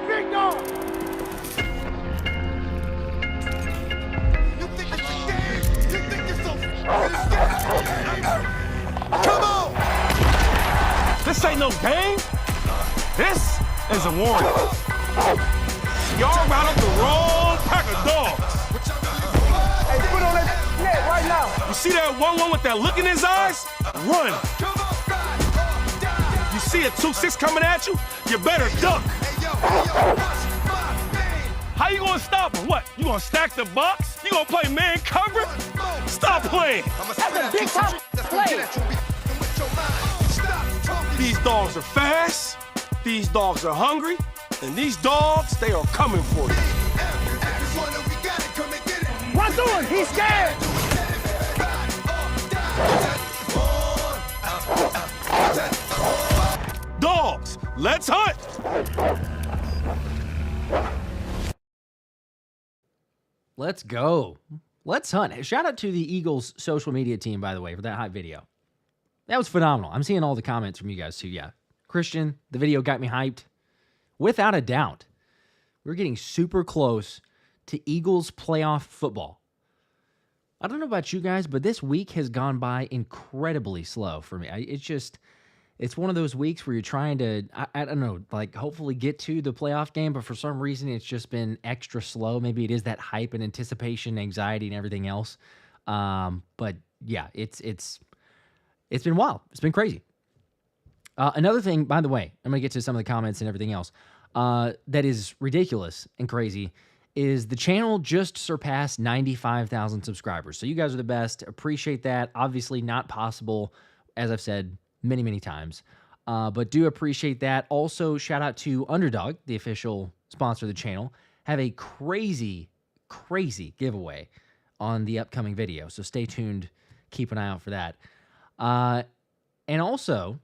big dog. You think it's a game? You think it's a... Come on! This ain't no game. This is a warning. Y'all routed up the wrong pack of dogs. Hey, put on that net right now. You see that 1-1 with that look in his eyes? Run. You see a 2-6 coming at you? You better duck. How you gonna stop him? What? You gonna stack the box? You gonna play man cover? Stop playing. That's a big time play. These dogs are fast. These dogs are hungry. And these dogs, they are coming for you. Run through him. He's scared. Dogs, let's hunt. Let's go. Let's hunt. Shout out to the Eagles social media team, by the way, for that hype video. That was phenomenal. I'm seeing all the comments from you guys, too. Yeah. Christian, the video got me hyped. Without a doubt, we're getting super close to Eagles playoff football. I don't know about you guys, but this week has gone by incredibly slow for me. It's one of those weeks where you're trying to, I don't know, like hopefully get to the playoff game, but for some reason it's just been extra slow. Maybe it is that hype and anticipation, anxiety, and everything else. But yeah, it's been wild. It's been crazy. Another thing, by the way, I'm going to get to some of the comments and everything else, that is ridiculous and crazy is the channel just surpassed 95,000 subscribers. So you guys are the best. Appreciate that. Obviously not possible, as I've said many, many times, but do appreciate that. Also, shout out to Underdog, the official sponsor of the channel. Have a crazy, crazy giveaway on the upcoming video. So stay tuned. Keep an eye out for that. And also,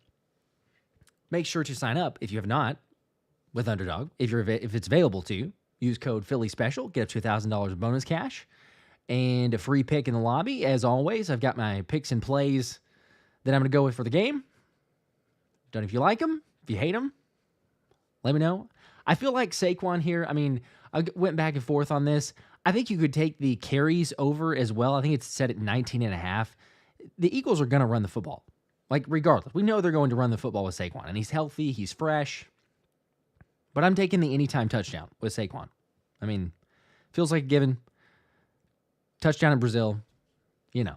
make sure to sign up if you have not with Underdog. If it's available to you, use code Philly Special, get up to $1,000 of bonus cash and a free pick in the lobby. As always, I've got my picks and plays that I'm going to go with for the game. Don't know if you like them. If you hate them, let me know. I feel like Saquon here, I mean, I went back and forth on this. I think you could take the carries over as well. I think it's set at 19.5. The Eagles are going to run the football. Like, regardless. We know they're going to run the football with Saquon. And he's healthy. He's fresh. But I'm taking the anytime touchdown with Saquon. I mean, feels like a given. Touchdown in Brazil. You know.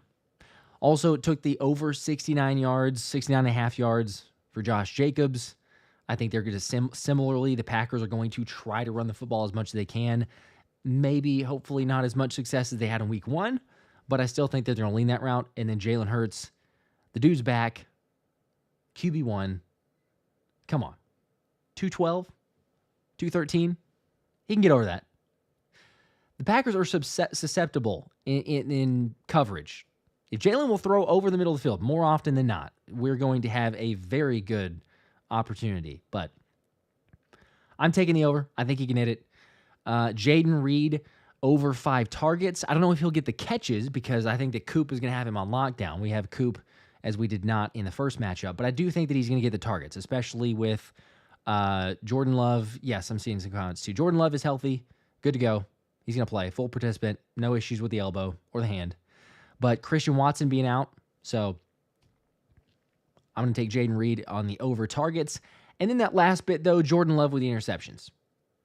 Also, took the over 69 yards, 69.5 yards for Josh Jacobs. I think they're going to similarly, the Packers are going to try to run the football as much as they can. Maybe, hopefully, not as much success as they had in week 1. But I still think that they're going to lean that route. And then Jalen Hurts, the dude's back. QB1. Come on. 212? 213? He can get over that. The Packers are susceptible in coverage. If Jalen will throw over the middle of the field more often than not, we're going to have a very good opportunity. But I'm taking the over. I think he can hit it. Jaden Reed, over 5 targets. I don't know if he'll get the catches because I think that Coop is going to have him on lockdown. We have Coop as we did not in the first matchup. But I do think that he's going to get the targets, especially with Jordan Love. Yes, I'm seeing some comments too. Jordan Love is healthy. Good to go. He's going to play. Full participant. No issues with the elbow or the hand. But Christian Watson being out. So I'm going to take Jaden Reed on the over targets. And then that last bit, though, Jordan Love with the interceptions.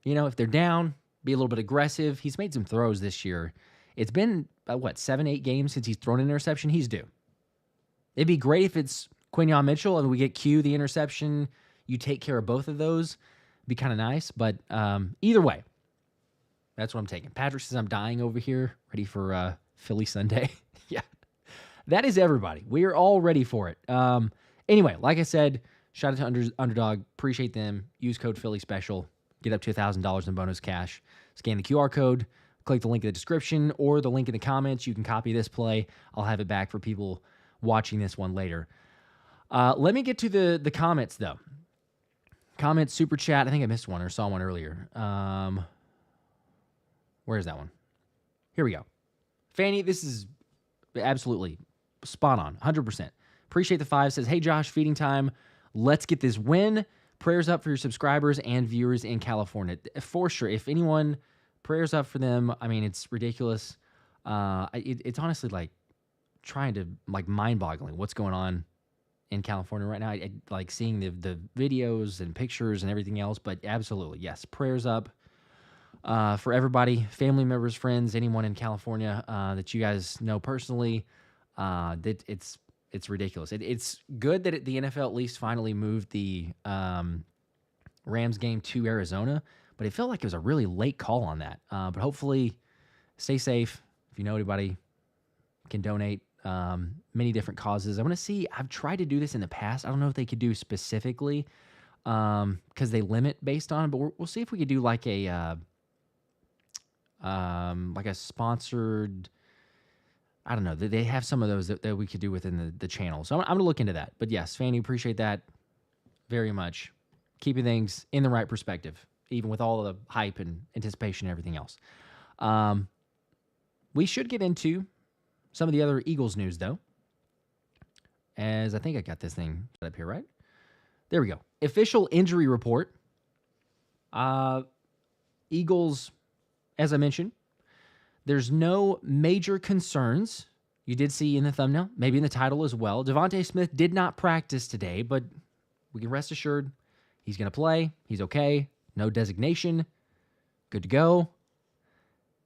You know, if they're down, be a little bit aggressive. He's made some throws this year. It's been, 7-8 games since he's thrown an interception. He's due. It'd be great if it's Quinyon Mitchell and we get Q the interception. You take care of both of those. Be kind of nice. But either way, that's what I'm taking. Patrick says I'm dying over here. Ready for Philly Sunday. Yeah. That is everybody. We are all ready for it. Anyway, like I said, shout out to Underdog. Appreciate them. Use code Philly Special. Get up to $1,000 in bonus cash. Scan the QR code. Click the link in the description or the link in the comments. You can copy this play. I'll have it back for people watching this one later. Let me get to the comments, though. Comments, super chat. I think I missed one or saw one earlier. Where is that one? Here we go. Fanny, this is absolutely spot on. 100%. Appreciate the 5. Says, hey, Josh, feeding time. Let's get this win. prayers up for your subscribers and viewers in California. For sure. If anyone, prayers up for them. I mean, it's ridiculous. It's honestly like trying to like mind-boggling what's going on in California right now. I like seeing the videos and pictures and everything else, but absolutely, yes, prayers up for everybody, family members, friends, anyone in California that you guys know personally. That it's ridiculous. It's good that the NFL at least finally moved the Rams game to Arizona, but it felt like it was a really late call on that. But hopefully, stay safe. If you know anybody, can donate. Many different causes. I want to see. I've tried to do this in the past. I don't know if they could do specifically because they limit based on it, but we'll see if we could do like a sponsored. I don't know. They have some of those that we could do within the channel. So I'm going to look into that. But yes, Fanny, appreciate that very much. Keeping things in the right perspective, even with all the hype and anticipation and everything else. We should get into some of the other Eagles news, though, as I think I got this thing set up here, right? There we go. Official injury report. Eagles, as I mentioned, there's no major concerns. You did see in the thumbnail, maybe in the title as well. DeVonta Smith did not practice today, but we can rest assured he's going to play. He's okay. No designation. Good to go.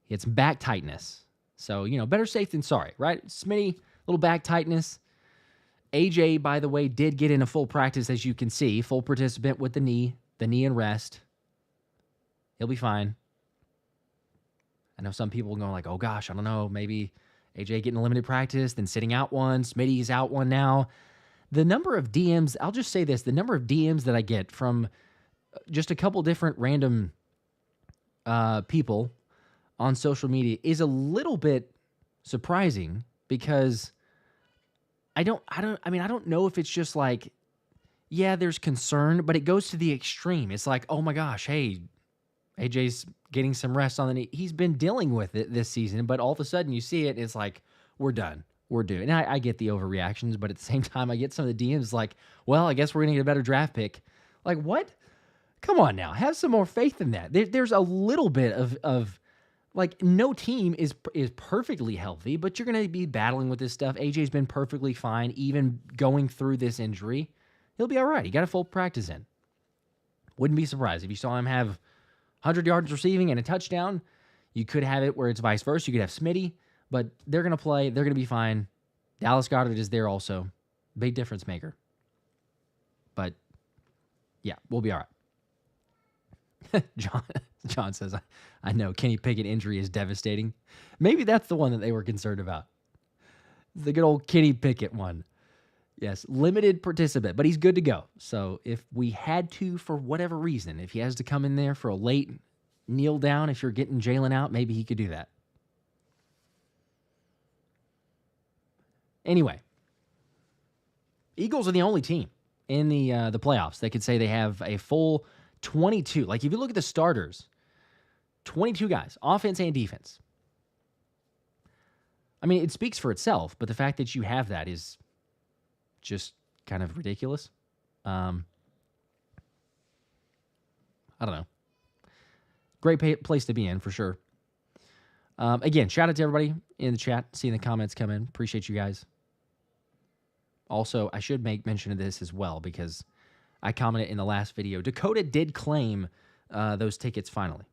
He had some back tightness. So, better safe than sorry, right? Smitty, little back tightness. AJ, by the way, did get in a full practice, as you can see. Full participant with the knee and rest. He'll be fine. I know some people going like, oh gosh, I don't know, maybe AJ getting a limited practice, then sitting out one. Smitty's out one now. The number of DMs, I'll just say this, the number of DMs that I get from just a couple different random people on social media is a little bit surprising because I don't know if it's just like, yeah, there's concern, but it goes to the extreme. It's like, oh my gosh, hey, AJ's getting some rest on the knee. He's been dealing with it this season, but all of a sudden you see it, it's like, we're done. We're due. And I get the overreactions, but at the same time, I get some of the DMs like, well, I guess we're going to get a better draft pick. Like, what? Come on now. Have some more faith in that. There's a little bit of like, no team is perfectly healthy, but you're going to be battling with this stuff. AJ's been perfectly fine, even going through this injury. He'll be all right. He got a full practice in. Wouldn't be surprised if you saw him have 100 yards receiving and a touchdown. You could have it where it's vice versa. You could have Smitty, but they're going to play. They're going to be fine. Dallas Goedert is there also. Big difference maker. But, yeah, we'll be all right. John says, I know Kenny Pickett injury is devastating. Maybe that's the one that they were concerned about. The good old Kenny Pickett one. Yes, limited participant, but he's good to go. So if we had to, for whatever reason, if he has to come in there for a late kneel down, if you're getting Jalen out, maybe he could do that. Anyway, Eagles are the only team in the playoffs that could say they have a full 22. Like, if you look at the starters, 22 guys, offense and defense. I mean, it speaks for itself, but the fact that you have that is just kind of ridiculous. I don't know. Great place to be in, for sure. Again, shout out to everybody in the chat, seeing the comments come in. Appreciate you guys. Also, I should make mention of this as well, because I commented in the last video. Dakota did claim those tickets finally.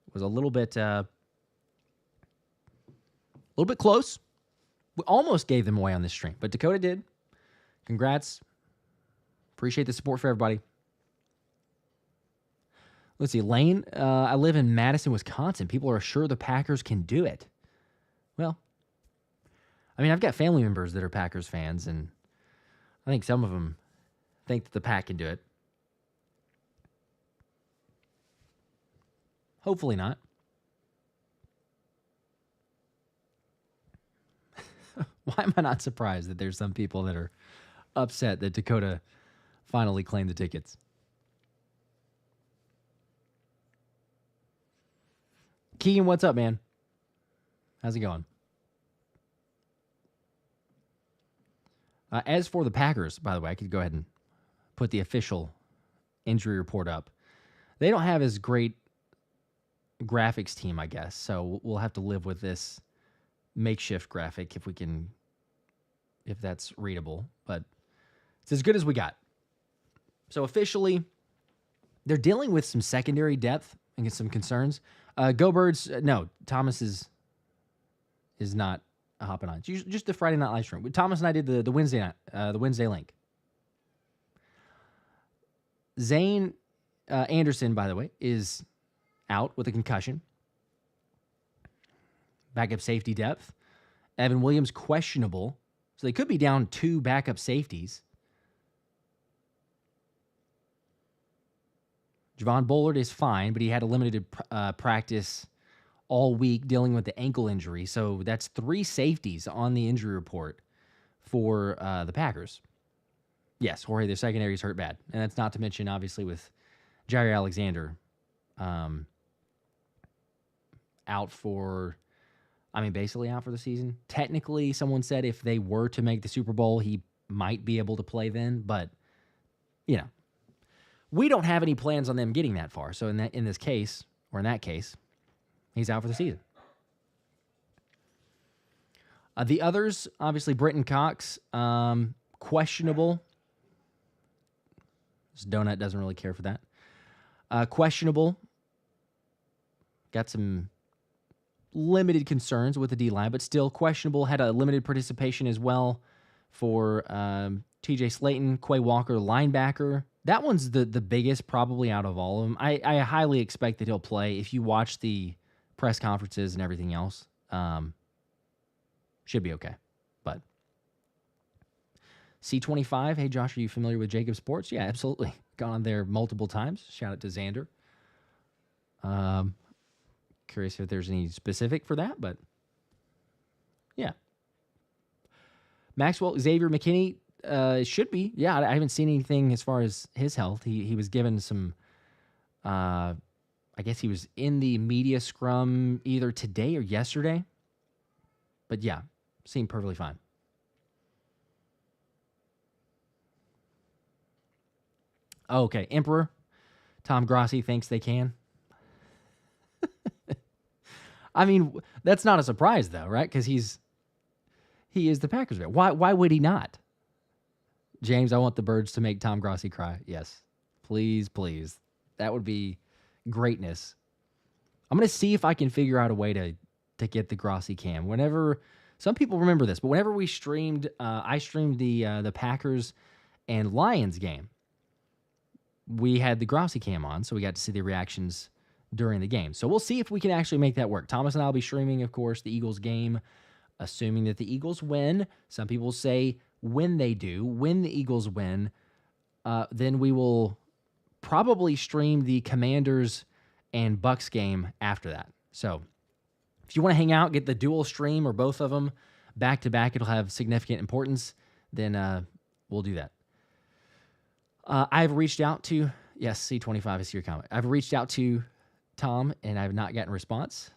It was a little bit close. We almost gave them away on this stream, but Dakota did. Congrats. Appreciate the support for everybody. Let's see. Lane, I live in Madison, Wisconsin. People are sure the Packers can do it. Well, I mean, I've got family members that are Packers fans, and I think some of them think that the Pack can do it. Hopefully not. Why am I not surprised that there's some people that are upset that Dakota finally claimed the tickets? Keegan, what's up, man? How's it going? As for the Packers, by the way, I could go ahead and put the official injury report up. They don't have as great graphics team, I guess, so we'll have to live with this makeshift graphic if that's readable, but it's as good as we got. So officially, they're dealing with some secondary depth and get some concerns. Go Birds. No, Thomas is not hopping on. It's just the Friday night live stream. Thomas and I did the Wednesday night, the Wednesday link. Zane Anderson, by the way, is out with a concussion. Backup safety depth. Evan Williams questionable. So they could be down 2 backup safeties. Javon Bullard is fine, but he had a limited practice all week dealing with the ankle injury. So that's 3 safeties on the injury report for the Packers. Yes, Jorge, their secondary is hurt bad. And that's not to mention, obviously, with Jair Alexander out for... basically out for the season. Technically, someone said if they were to make the Super Bowl, he might be able to play then. But, we don't have any plans on them getting that far. So in that case, he's out for the season. The others, obviously, Britton Cox, questionable. This donut doesn't really care for that. Questionable. Got some limited concerns with the D-line, but still questionable. Had a limited participation as well for TJ Slayton, Quay Walker, linebacker. That one's the biggest probably out of all of them. I highly expect that he'll play. If you watch the press conferences and everything else, should be okay. But C25, hey Josh, are you familiar with Jacob Sports? Yeah, absolutely. Gone on there multiple times. Shout out to Xander. Curious if there's any specific for that, but yeah. Maxwell, Xavier McKinney should be. Yeah, I haven't seen anything as far as his health. He was given some, I guess he was in the media scrum either today or yesterday. But yeah, seemed perfectly fine. Okay, Emperor. Tom Grossi thinks they can. That's not a surprise, though, right? Because he is the Packers fan. Why would he not? James, I want the Birds to make Tom Grossi cry. Yes. Please, please. That would be greatness. I'm going to see if I can figure out a way to get the Grossi cam. Whenever, some people remember this, but whenever we streamed, I streamed the Packers and Lions game, we had the Grossi cam on, so we got to see the reactions during the game. So we'll see if we can actually make that work. Thomas and I will be streaming, of course, the Eagles game, assuming that the Eagles win. Some people say when they do, when the Eagles win, then we will probably stream the Commanders and Bucks game after that. So if you want to hang out, get the dual stream or both of them back to back, it'll have significant importance, then we'll do that. I've reached out to, yes, C25, I see your comment. I've reached out to Tom, and I've not gotten a response.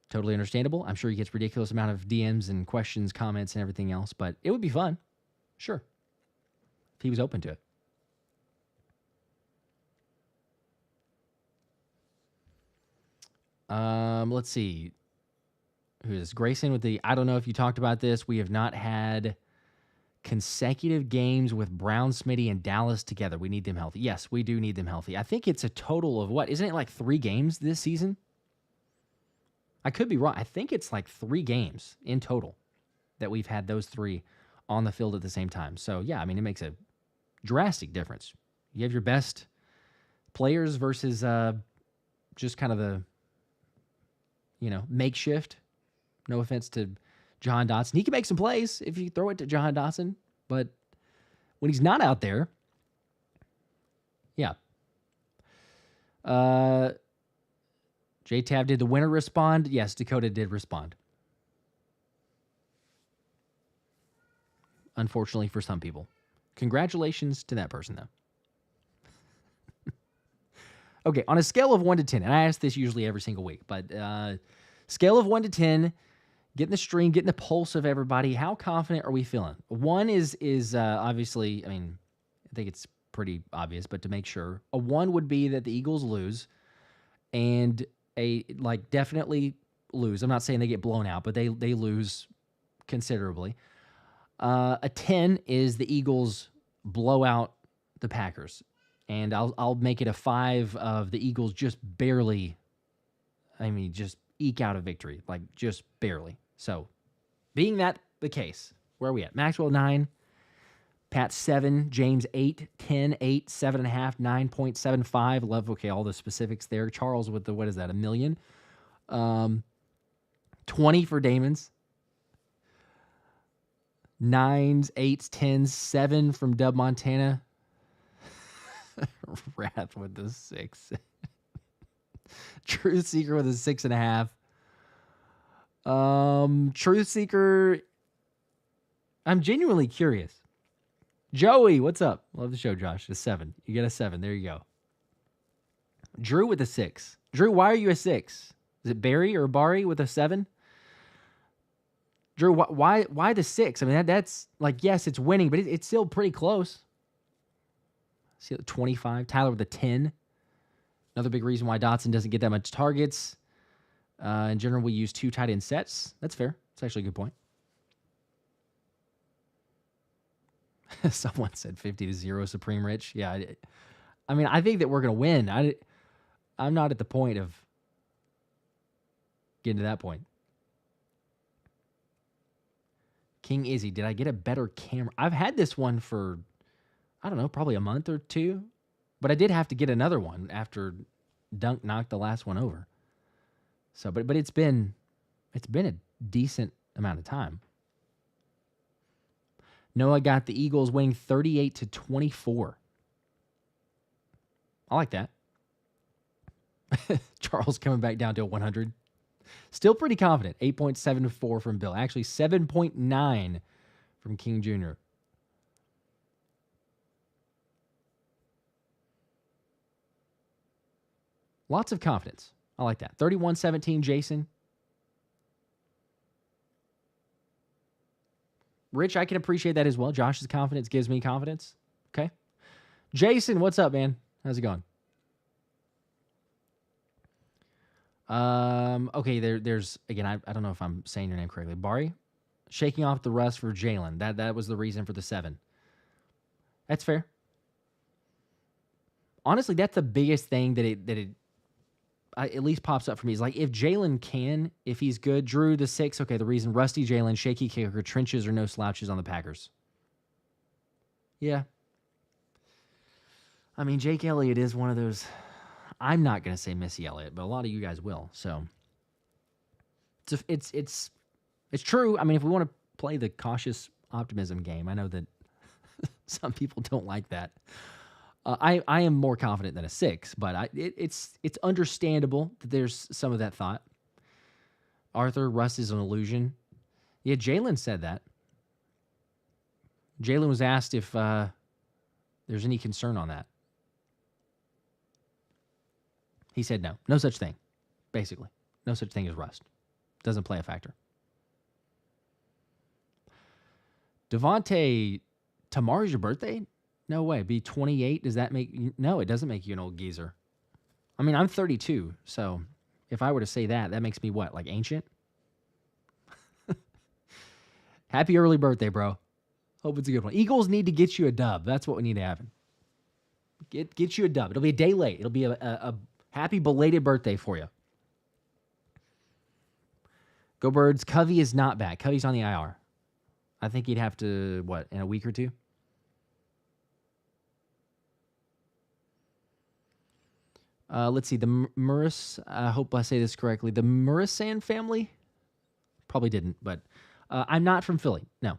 Totally understandable. I'm sure he gets ridiculous amount of DMs and questions, comments, and everything else, but it would be fun. Sure. If he was open to it. Let's see. Who is this? Grayson with the, I don't know if you talked about this. We have not had consecutive games with Brown, Smitty, and Dallas together. We need them healthy. Yes, we do need them healthy. I think it's a total of what? Isn't it like 3 games this season? I could be wrong. I think it's like 3 games in total that we've had those 3 on the field at the same time. So, yeah, it makes a drastic difference. You have your best players versus just kind of the, makeshift. No offense to Jahan Dotson. He can make some plays if you throw it to Jahan Dotson, but when he's not out there, yeah. J-Tab, did the winner respond? Yes, Dakota did respond. Unfortunately for some people. Congratulations to that person, though. Okay, on a scale of 1 to 10, and I ask this usually every single week, but scale of 1 to 10, getting the stream, getting the pulse of everybody. How confident are we feeling? One is obviously, I mean, I think it's pretty obvious, but to make sure, a one would be that the Eagles lose, and definitely lose. I'm not saying they get blown out, but they lose considerably. A 10 is the Eagles blow out the Packers, and I'll make it a 5 of the Eagles just barely. I mean, just eke out a victory, like just barely. So, being that the case, where are we at? Maxwell 9, Pat 7, James 8, 10, 8, 7.5, 9.75. Love, okay, all the specifics there. Charles with the, what is that, $1 million? 20 for Damon's. 9s, 8s, 10s, 7 from Dub Montana. Wrath with the 6. Truth Seeker with a 6.5. Truth Seeker, I'm genuinely curious. Joey, what's up? Love the show, Josh. A 7. You get a 7. There you go. Drew with a 6. Drew, why are you a 6? Is it Barry or Bari with a 7? Drew, why the 6? I mean, that's like, yes, it's winning, but it's still pretty close. See, 25. Tyler with a 10. Another big reason why Dotson doesn't get that much targets. In general, we use 2 tight end sets. That's fair. That's actually a good point. Someone said 50-0 Supreme Rich. Yeah, I mean, I think that we're going to win. I'm not at the point of getting to that point. King Izzy, did I get a better camera? I've had this one for, I don't know, probably a month or 2. But I did have to get another one after Dunk knocked the last one over. So, but it's been a decent amount of time. Noah got the Eagles winning 38-24. I like that. Charles coming back down to 100. Still pretty confident. 8.74 from Bill. Actually, 7.9 from King Jr. Lots of confidence. I like that. 31-17, Jason. Rich, I can appreciate that as well. Josh's confidence gives me confidence. Okay. Jason, what's up, man? How's it going? Okay, there's, again, I don't know if I'm saying your name correctly. Bari, shaking off the rust for Jalen. That was the reason for the 7. That's fair. Honestly, that's the biggest thing that it at least pops up for me is like, if Jalen can, if he's good, Drew the 6, okay, the reason Rusty Jalen, shaky kicker, trenches or no slouches on the Packers. Yeah. I mean, Jake Elliott is one of those, I'm not going to say Missy Elliott, but a lot of you guys will. So it's true. I mean, if we want to play the cautious optimism game, I know that some people don't like that. I am more confident than a 6, but it's understandable that there's some of that thought. Arthur, Russ is an illusion. Yeah, Jalen said that. Jalen was asked if there's any concern on that. He said no. No such thing, basically. No such thing as rust. Doesn't play a factor. Devontae, tomorrow's your birthday? No way. Be 28? Does that make you? No, it doesn't make you an old geezer. I mean, I'm 32, so if I were to say that, that makes me what? Like ancient? Happy early birthday, bro. Hope it's a good one. Eagles need to get you a dub. That's what we need to happen. Get you a dub. It'll be a day late. It'll be a happy belated birthday for you. Go Birds. Covey is not back. Covey's on the IR. I think he'd have to, what, in a week or 2? Let's see. The Muris, I hope I say this correctly. The Murisan family? Probably didn't, but I'm not from Philly. No.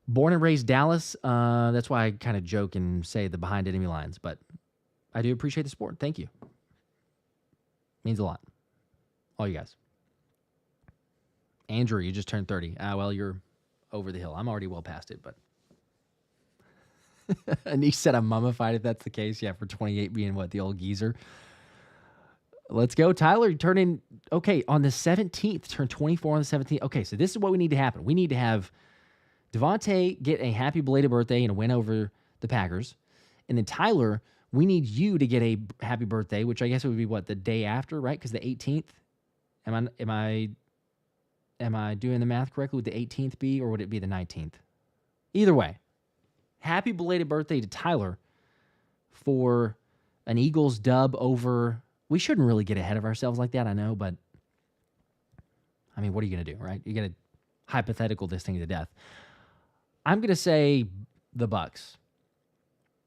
Born and raised Dallas. That's why I kind of joke and say the behind enemy lines, but I do appreciate the support. Thank you. Means a lot. All you guys. Andrew, you just turned 30. Well, you're over the hill. I'm already well past it, but Anish said I'm mummified if that's the case. Yeah, for 28 being what, the old geezer. Let's go. Tyler turning, okay, on the 17th, turned 24 on the 17th. Okay, so this is what we need to happen. We need to have DeVonta get a happy belated birthday and a win over the Packers. And then Tyler, we need you to get a happy birthday, which I guess it would be what, the day after, right? Because the 18th. Am I doing the math correctly? Would the 18th be, or would it be the 19th? Either way, happy belated birthday to Tyler for an Eagles dub over. We shouldn't really get ahead of ourselves like that, I know, but I mean, what are you going to do, right? You got to hypothetical this thing to death. I'm going to say the Bucks.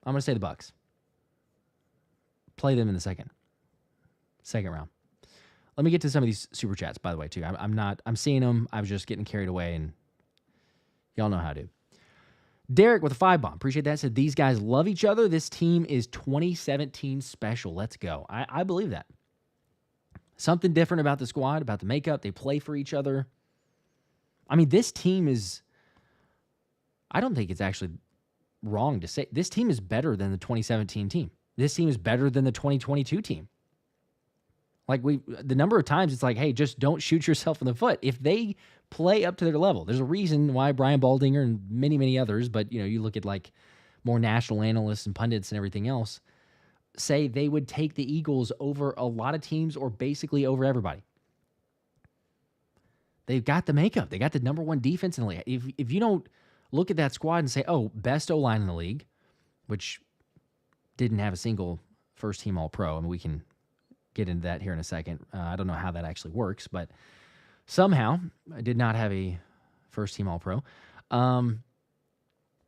I'm going to say the Bucks. Play them in the second round. Let me get to some of these super chats, by the way, too. I'm seeing them. I was just getting carried away, and y'all know how to. Derek with a 5-bomb. Appreciate that. Said, these guys love each other. This team is 2017 special. Let's go. I believe that. Something different about the squad, about the makeup. They play for each other. I mean, this team is, I don't think it's actually wrong to say, this team is better than the 2017 team. This team is better than the 2022 team. Like, the number of times it's like, hey, just don't shoot yourself in the foot. If they play up to their level, there's a reason why Brian Baldinger and many, many others, but, you know, you look at like more national analysts and pundits and everything else, say they would take the Eagles over a lot of teams or basically over everybody. They've got the makeup. They got the number one defense in the league. If you don't look at that squad and say, oh, best O-line in the league, which didn't have a single first-team All-Pro. I mean, we can get into that here in a second. I don't know how that actually works, but somehow I did not have a first-team All-Pro.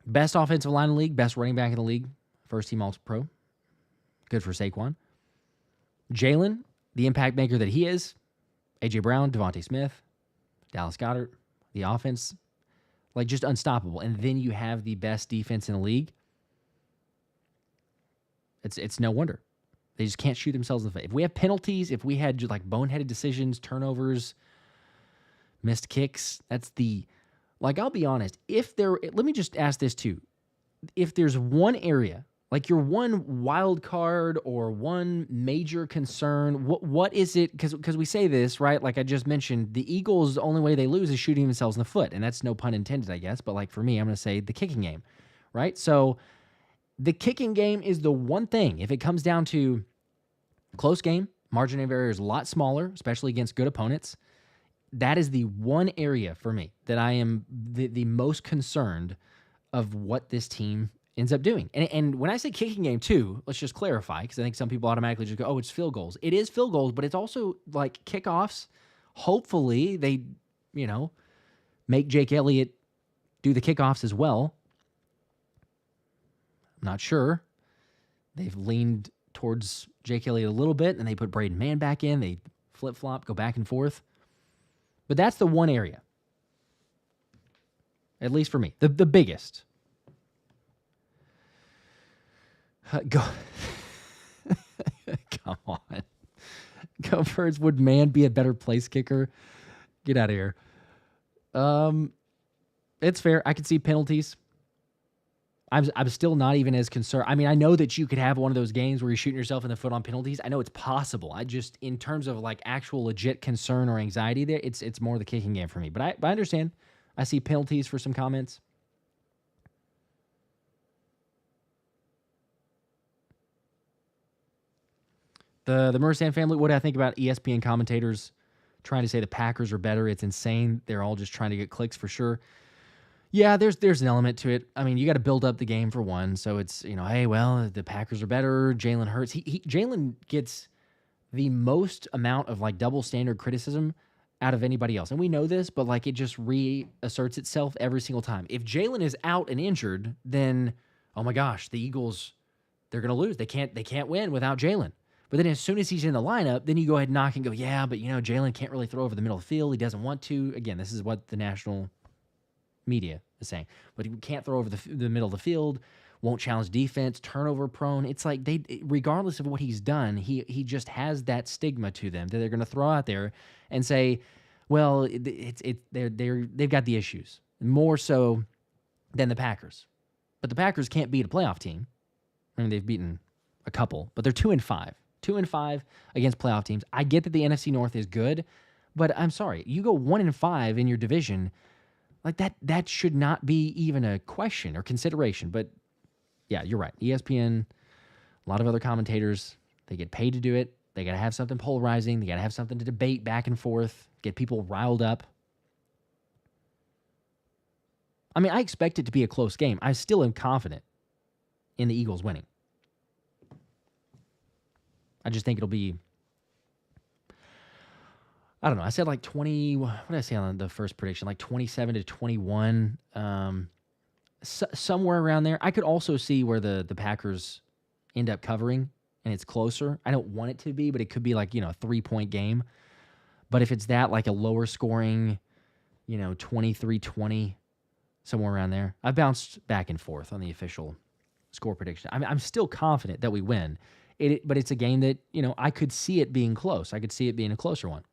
Best offensive line in the league, best running back in the league, first-team All-Pro. Good for Saquon. Jalen, the impact maker that he is. A.J. Brown, DeVonta Smith, Dallas Goedert, the offense, like just unstoppable. And then you have the best defense in the league. It's no wonder. They just can't shoot themselves in the face. If we have penalties, if we had just like boneheaded decisions, turnovers, missed kicks, that's the, like, I'll be honest, let me just ask this too. If there's one area, like your one wild card or one major concern, what is it? Because we say this, right? Like I just mentioned, the Eagles, the only way they lose is shooting themselves in the foot. And that's no pun intended, I guess. But like for me, I'm going to say the kicking game, right? So the kicking game is the one thing. If it comes down to close game, margin of error is a lot smaller, especially against good opponents. That is the one area for me that I am the most concerned of what this team ends up doing. And when I say kicking game too, let's just clarify, because I think some people automatically just go, oh, it's field goals. It is field goals, but it's also like kickoffs. Hopefully they, make Jake Elliott do the kickoffs as well. I'm not sure. They've leaned towards Jake Elliott a little bit, and they put Braden Mann back in. They flip-flop, go back and forth. But that's the one area, at least for me, the biggest. Go. Come on. Go Birds. Would Mann be a better place kicker? Get out of here. It's fair. I can see penalties. I'm still not even as concerned. I mean, I know that you could have one of those games where you're shooting yourself in the foot on penalties. I know it's possible. I just, in terms of like actual legit concern or anxiety there, it's more the kicking game for me. But I understand. I see penalties for some comments. The Mersan family, what do I think about ESPN commentators trying to say the Packers are better? It's insane. They're all just trying to get clicks for sure. Yeah, there's an element to it. I mean, you got to build up the game for one. So it's, hey, well, the Packers are better. Jalen Hurts. Jalen gets the most amount of like double standard criticism out of anybody else. And we know this, but like it just reasserts itself every single time. If Jalen is out and injured, then, oh my gosh, the Eagles, they're going to lose. They can't win without Jalen. But then as soon as he's in the lineup, then you go ahead and knock and go, yeah, but Jalen can't really throw over the middle of the field. He doesn't want to. Again, this is what the national media is saying. But he can't throw over the middle of the field, won't challenge defense, turnover prone. It's like regardless of what he's done, he just has that stigma to them that they're going to throw out there and say, well, they've got the issues more so than the Packers. But the Packers can't beat a playoff team. I mean, they've beaten a couple, but they're 2-5. 2-5 against playoff teams. I get that the NFC North is good, but I'm sorry. You go 1-5 in your division, like that should not be even a question or consideration. But yeah, you're right. ESPN, a lot of other commentators, they get paid to do it. They got to have something polarizing. They got to have something to debate back and forth, get people riled up. I mean, I expect it to be a close game. I still am confident in the Eagles winning. I just think it'll be, I don't know. I said like 20, what did I say on the first prediction? Like 27-21, somewhere around there. I could also see where the Packers end up covering and it's closer. I don't want it to be, but it could be like, a 3-point game. But if it's that, like a lower scoring, 23-20, somewhere around there. I've bounced back and forth on the official score prediction. I'm still confident that we win. But it's a game that, I could see it being close. I could see it being a closer one.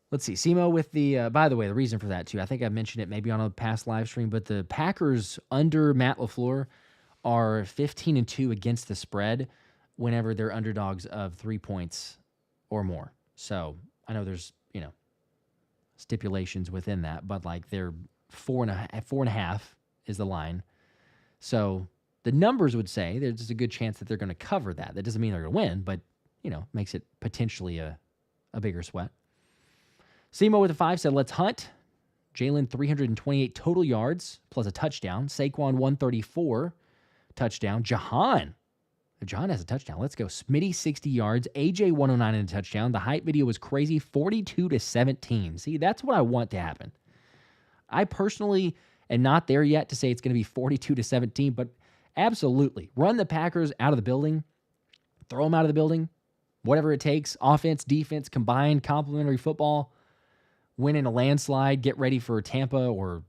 Let's see. Simo with the, by the way, the reason for that too, I think I mentioned it maybe on a past live stream, but the Packers under Matt LaFleur are 15-2 against the spread whenever they're underdogs of 3 points or more. So I know there's, stipulations within that, but like they're 4.5 is the line. So the numbers would say there's a good chance that they're going to cover that. That doesn't mean they're going to win, but, makes it potentially a bigger sweat. Simo with a 5 said, let's hunt. Jalen, 328 total yards plus a touchdown. Saquon, 134 touchdown. Jahan has a touchdown. Let's go. Smitty, 60 yards. AJ, 109 and a touchdown. The hype video was crazy, 42-17. See, that's what I want to happen. I personally am not there yet to say it's going to be 42-17, but absolutely. Run the Packers out of the building. Throw them out of the building. Whatever it takes. Offense, defense, combined, complementary football. Win in a landslide. Get ready for Tampa or,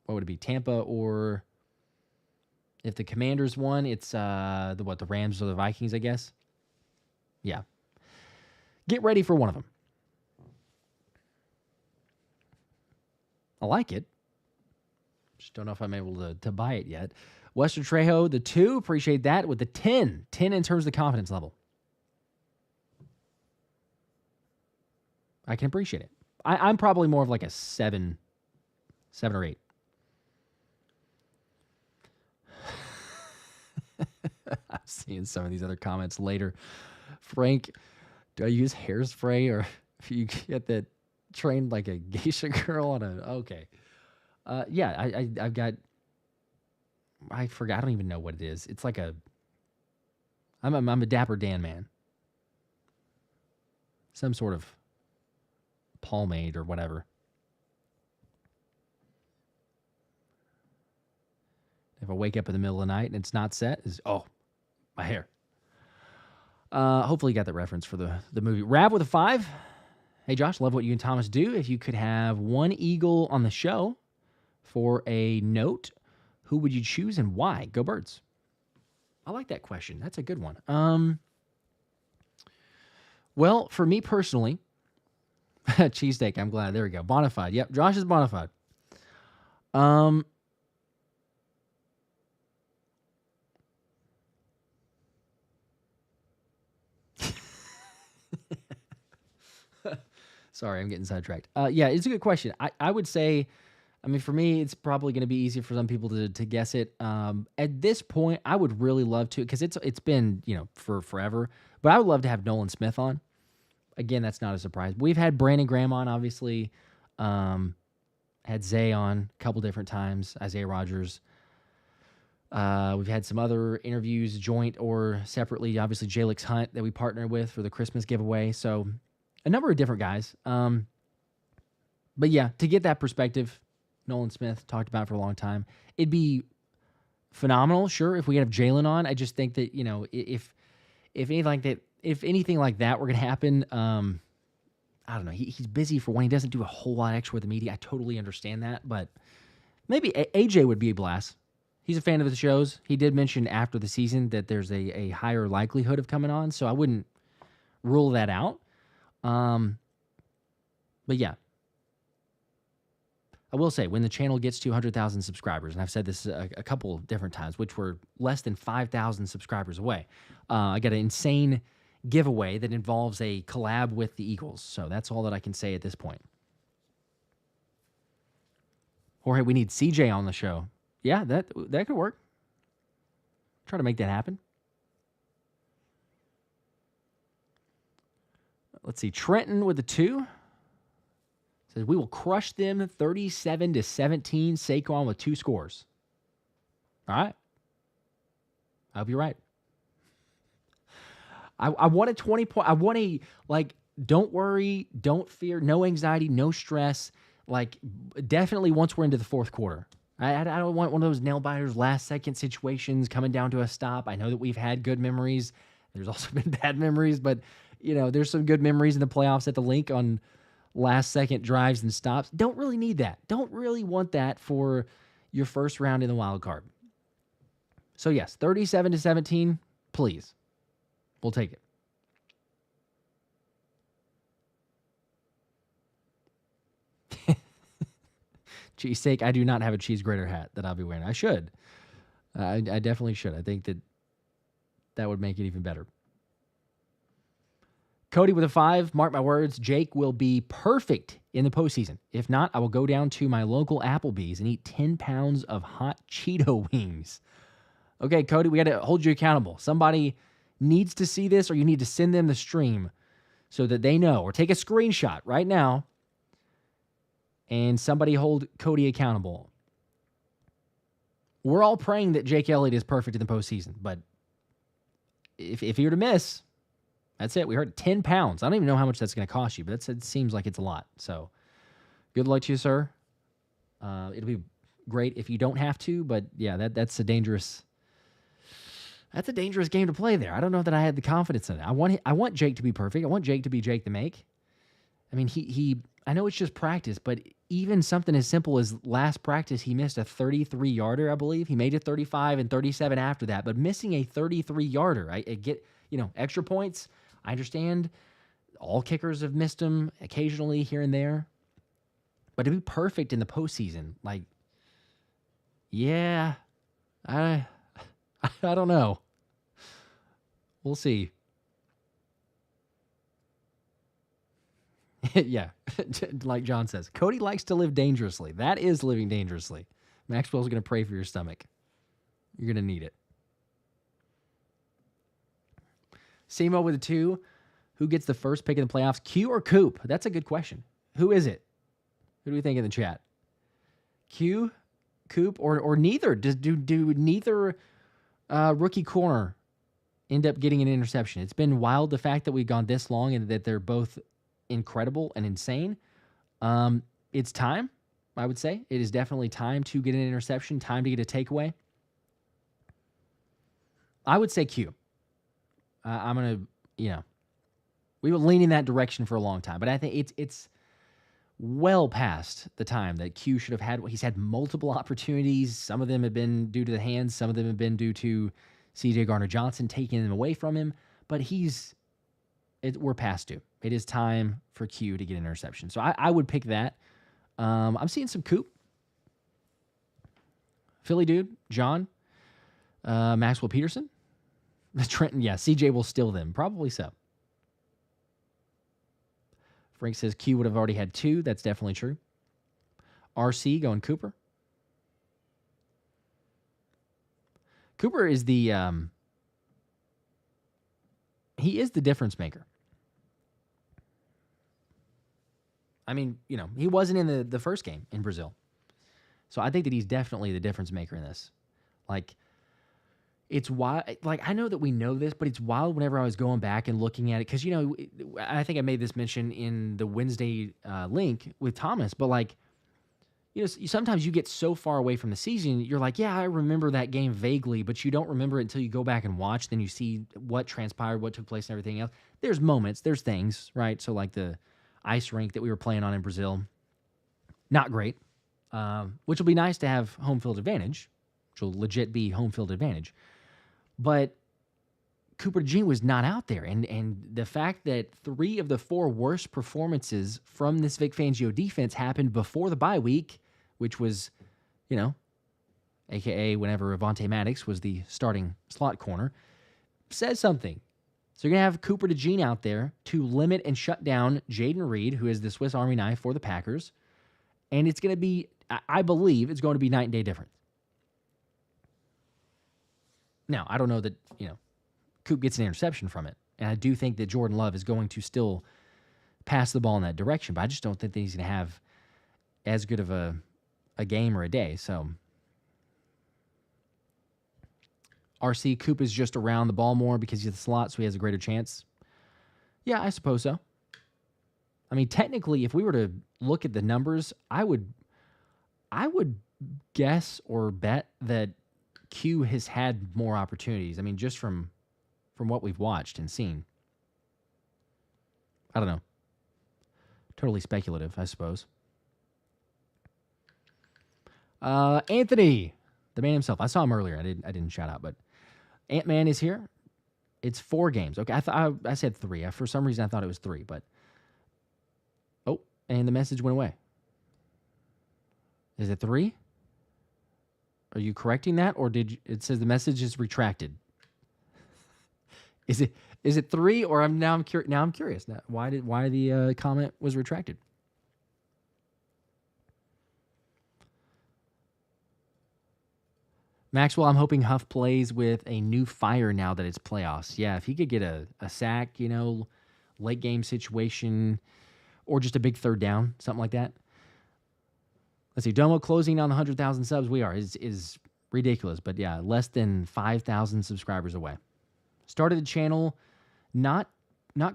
what would it be? Tampa or... If the Commanders won, it's the Rams or the Vikings, I guess. Yeah. Get ready for one of them. I like it. Just don't know if I'm able to buy it yet. Western Trejo, the 2, appreciate that, with the 10. 10 in terms of the confidence level. I can appreciate it. I'm probably more of like a 7 or 8. I'm seeing some of these other comments later. Frank, do I use hairspray or if you get that trained like a geisha girl on a... Okay. Yeah, I've got... I forgot. I don't even know what it is. It's like a... I'm a Dapper Dan man. Some sort of pomade or whatever. If I wake up in the middle of the night and it's not set, my hair. Hopefully you got that reference for the movie. Rav with a 5. Hey, Josh, love what you and Thomas do. If you could have one Eagle on the show for a note, who would you choose and why? Go Birds. I like that question. That's a good one. Well, for me personally, cheesesteak, I'm glad. There we go. Bonafide. Yep, Josh is bonafide. Sorry, I'm getting sidetracked. Yeah, it's a good question. I would say, for me, it's probably going to be easier for some people to guess it. At this point, I would really love to, because it's been, for forever, but I would love to have Nolan Smith on. Again, that's not a surprise. We've had Brandon Graham on, obviously. Had Zay on a couple different times, Isaiah Rodgers. We've had some other interviews, joint or separately. Obviously, Jalix Hunt that we partnered with for the Christmas giveaway. So a number of different guys. But yeah, to get that perspective, Nolan Smith talked about for a long time. It'd be phenomenal, sure, if we could have Jalen on. I just think that, if anything like that were going to happen, I don't know. He's busy for one. He doesn't do a whole lot extra with the media. I totally understand that, but maybe AJ would be a blast. He's a fan of the shows. He did mention after the season that there's a higher likelihood of coming on, so I wouldn't rule that out. But yeah, will say, when the channel gets to 100,000 subscribers, and I've said this a couple different times, which we're less than 5,000 subscribers away, I got an insane giveaway that involves a collab with the Eagles. So that's all that I can say at this point. Jorge, we need CJ on the show. Yeah, that could work. Try to make that happen. Let's see. Trenton with the 2. Says, we will crush them 37-17. Saquon with 2 scores. All right. I hope you're right. I want a 20 point. I want a, like, don't worry, don't fear, no anxiety, no stress. Like, definitely once we're into the fourth quarter. I don't want one of those nail-biters last-second situations coming down to a stop. I know that we've had good memories. There's also been bad memories, but, you know, there's some good memories in the playoffs at the link on last-second drives and stops. Don't really need that. Don't really want that for your first round in the wild card. So, yes, 37-17, please. We'll take it. Cheesesteak, I do not have a cheese grater hat that I'll be wearing. I should. I definitely should. I think that would make it even better. Cody with a 5. Mark my words, Jake will be perfect in the postseason. If not, I will go down to my local Applebee's and eat 10 pounds of hot Cheeto wings. Okay, Cody, we got to hold you accountable. Somebody needs to see this, or you need to send them the stream so that they know, or take a screenshot right now and somebody hold Cody accountable. We're all praying that Jake Elliott is perfect in the postseason, but if he were to miss, that's it. We heard 10 pounds. I don't even know how much that's going to cost you, but it seems like it's a lot. So good luck to you, sir. It'll be great if you don't have to, but yeah, that's a dangerous game to play there. I don't know that I had the confidence in it. I want Jake to be perfect. I want Jake to be Jake the Make. I mean, I know it's just practice, but even something as simple as last practice, he missed a 33-yarder, I believe. He made it 35 and 37 after that, but missing a 33-yarder, I get, extra points. I understand all kickers have missed them occasionally here and there, but to be perfect in the postseason, like, yeah, I don't know. We'll see. Yeah, like John says, Cody likes to live dangerously. That is living dangerously. Maxwell's going to pray for your stomach. You're going to need it. Simo with a 2. Who gets the first pick in the playoffs? Q or Coop? That's a good question. Who is it? Who do we think in the chat? Q, Coop, or neither? Do neither rookie corner end up getting an interception? It's been wild, the fact that we've gone this long and that they're both incredible and insane. It's time, I would say. It is definitely time to get an interception, time to get a takeaway. I would say Q. I'm going to, we were leaning that direction for a long time, but I think it's well past the time that Q should have had. He's had multiple opportunities. Some of them have been due to the hands. Some of them have been due to C.J. Gardner-Johnson taking them away from him, but we're past due. It is time for Q to get an interception. So I would pick that. I'm seeing some Coop. Philly dude, John, Maxwell Peterson, Trenton. Yeah, CJ will steal them. Probably so. Frank says Q would have already had 2. That's definitely true. RC going Cooper. Cooper is he is the difference maker. I mean, he wasn't in the first game in Brazil. So I think that he's definitely the difference maker in this. Like, it's wild. Like, I know that we know this, but it's wild whenever I was going back and looking at it. Because, I think I made this mention in the Wednesday link with Thomas. But, like, sometimes you get so far away from the season, you're like, yeah, I remember that game vaguely, but you don't remember it until you go back and watch. Then you see what transpired, what took place, and everything else. There's moments, there's things, right? So, like, the ice rink that we were playing on in Brazil, not great, which will be nice to have home field advantage, which will legit be home field advantage. But Cooper DeJean was not out there. And the fact that 3 of the 4 worst performances from this Vic Fangio defense happened before the bye week which was, a.k.a. whenever Avonte Maddox was the starting slot corner, says something. So you're going to have Cooper DeJean out there to limit and shut down Jaden Reed, who is the Swiss Army knife for the Packers. And it's going to be, I believe, it's going to be night and day difference. Now, I don't know that, Coop gets an interception from it. And I do think that Jordan Love is going to still pass the ball in that direction, but I just don't think that he's going to have as good of a game or a day. So RC, Coop is just around the ball more because he's the slot, so he has a greater chance. Yeah, I suppose so. I mean, technically, if we were to look at the numbers, I would guess or bet that Q has had more opportunities. I mean, just from what we've watched and seen. I don't know. Totally speculative, I suppose. Anthony, the man himself. I saw him earlier. I didn't shout out, but Ant-Man is here. It's 4 games. Okay, I said 3. For some reason, I thought it was 3, but and the message went away. Is it 3? Are you correcting that, or it says the message is retracted? Is it 3, or I'm curious now why the comment was retracted? Maxwell, I'm hoping Huff plays with a new fire now that it's playoffs. Yeah, if he could get a sack, late game situation, or just a big third down, something like that. Let's see, Domo closing on the 100,000 subs we are is ridiculous, but yeah, less than 5,000 subscribers away. Started the channel not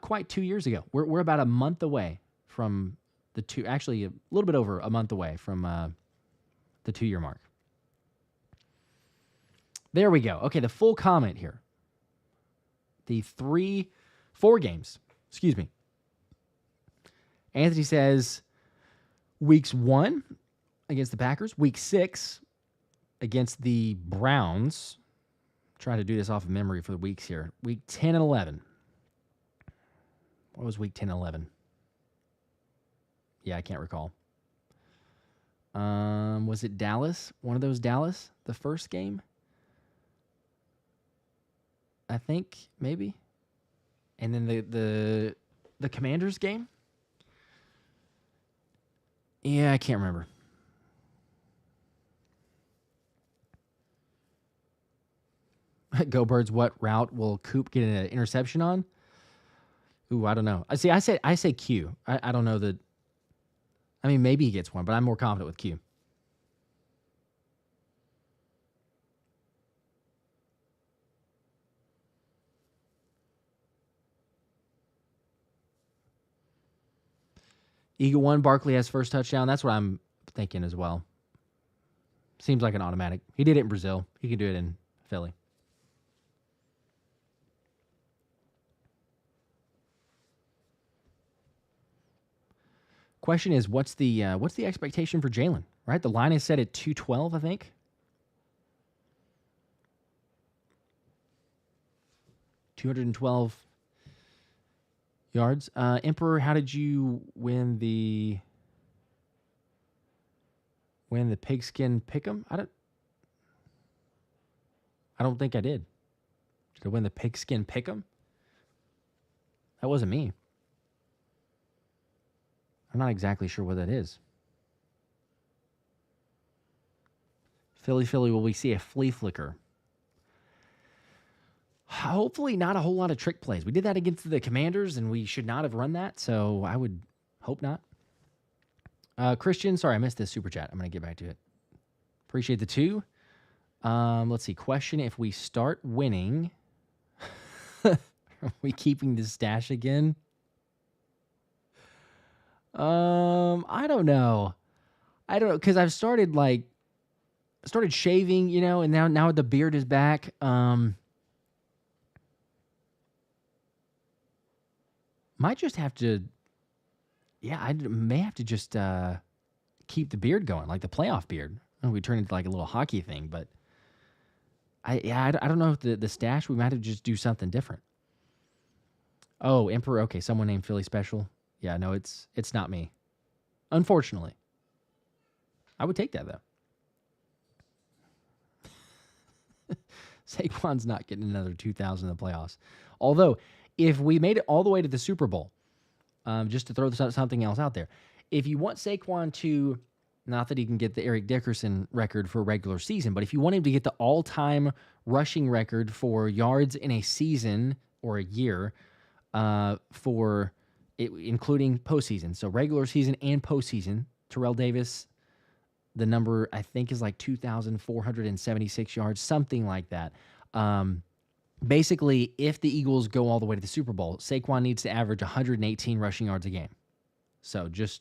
quite 2 years ago. We're about a month away from actually a little bit over a month away from the 2-year mark. There we go. Okay, the full comment here. The 4 games. Excuse me. Anthony says, weeks 1 against the Packers, week 6 against the Browns. Trying to do this off of memory for the weeks here. Week 10 and 11. What was week 10 and 11? Yeah, I can't recall. Was it Dallas? One of those Dallas? The first game? I think, maybe. And then the Commanders game? Yeah, I can't remember. Go Birds, what route will Coop get an interception on? Ooh, I don't know. I say Q. I don't know that. I mean, maybe he gets one, but I'm more confident with Q. Eagle 1, Barkley has first touchdown. That's what I'm thinking as well. Seems like an automatic. He did it in Brazil. He could do it in Philly. Question is, what's the expectation for Jalen? Right, the line is set at 212, I think. 212 yards. Emperor, how did you win the pigskin pick'em? I don't think I did. Did I win the pigskin pick'em? That wasn't me. I'm not exactly sure what that is. Philly, will we see a flea flicker? Hopefully not a whole lot of trick plays. We did that against the Commanders, and we should not have run that, so I would hope not. Christian, sorry, I missed this super chat. I'm going to get back to it. Appreciate the 2. Let's see. Question, if we start winning, are we keeping the stash again? I don't know, because I've started shaving, and now the beard is back. Might just have to, I may have to just keep the beard going, like the playoff beard. We turn into like a little hockey thing, but I don't know if the stash, we might have to just do something different. Oh, Emperor, okay, someone named Philly Special. Yeah, no, it's not me. Unfortunately. I would take that, though. Saquon's not getting another 2,000 in the playoffs. Although, if we made it all the way to the Super Bowl, just to throw something else out there, if you want Saquon to, not that he can get the Eric Dickerson record for a regular season, but if you want him to get the all-time rushing record for yards in a season or a year, for it, including postseason, so regular season and postseason, Terrell Davis, the number I think is like 2,476 yards, something like that. Basically, if the Eagles go all the way to the Super Bowl, Saquon needs to average 118 rushing yards a game. So just,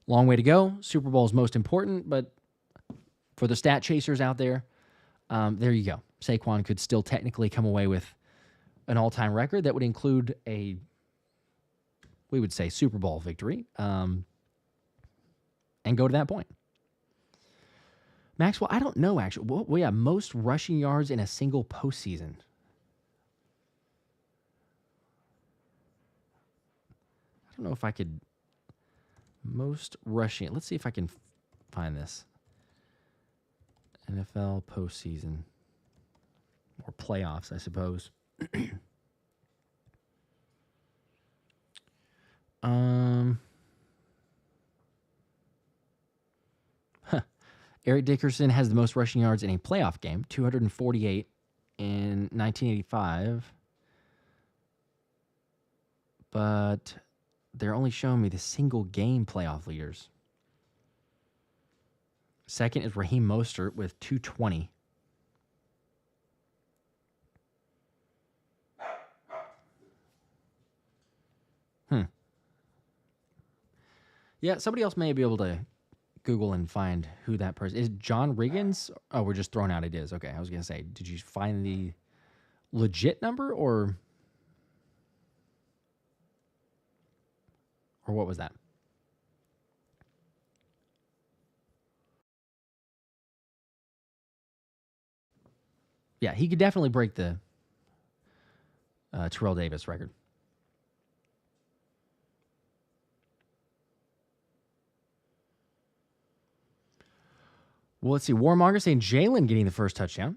long way to go. Super Bowl is most important, but for the stat chasers out there, there you go. Saquon could still technically come away with an all-time record that would include we would say, Super Bowl victory, and go to that point. Maxwell, I don't know, actually. Well, yeah, most rushing yards in a single postseason. I don't know if I could... Most rushing... Let's see if I can find this. NFL postseason. Or playoffs, I suppose. Eric Dickerson has the most rushing yards in a playoff game, 248 in 1985. But they're only showing me the single game playoff leaders. Second is Raheem Mostert with 220. Yeah, somebody else may be able to Google and find who that person is. John Riggins? Oh, we're just throwing out ideas. Okay, I was going to say, did you find the legit number or what was that? Yeah, he could definitely break the Terrell Davis record. Well, let's see. Warmonger saying Jalen getting the first touchdown.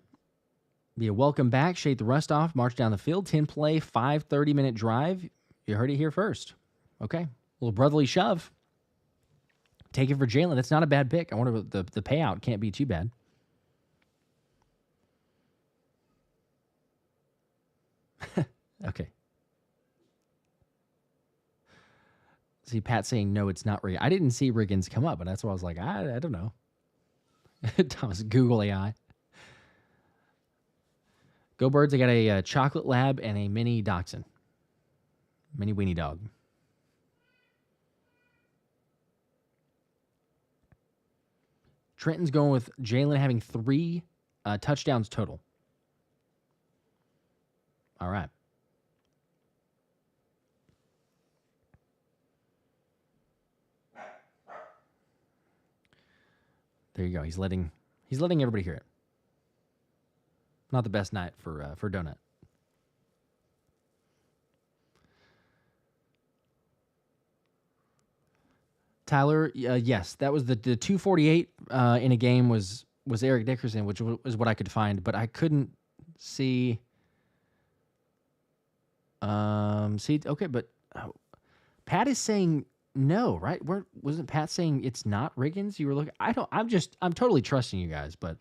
Be a welcome back, shake the rust off, march down the field, 10 play, 5 30-minute drive. You heard it here first. Okay. A little brotherly shove. Take it for Jalen. That's not a bad pick. I wonder if the payout can't be too bad. Okay. See, Pat saying, no, it's not Riggins. I didn't see Riggins come up, but that's why I was like, I don't know. Thomas, Google AI. Go Birds, I got a chocolate lab and a mini dachshund. Mini weenie dog. Trenton's going with Jalen having 3 touchdowns total. All right. There you go. He's letting everybody hear it. Not the best night for Donut. Tyler, yes, that was the 248 in a game was Eric Dickerson, which was what I could find, but I couldn't see. Okay, but Pat is saying no, right? Wasn't Pat saying it's not Riggins? You were looking. I'm totally trusting you guys, but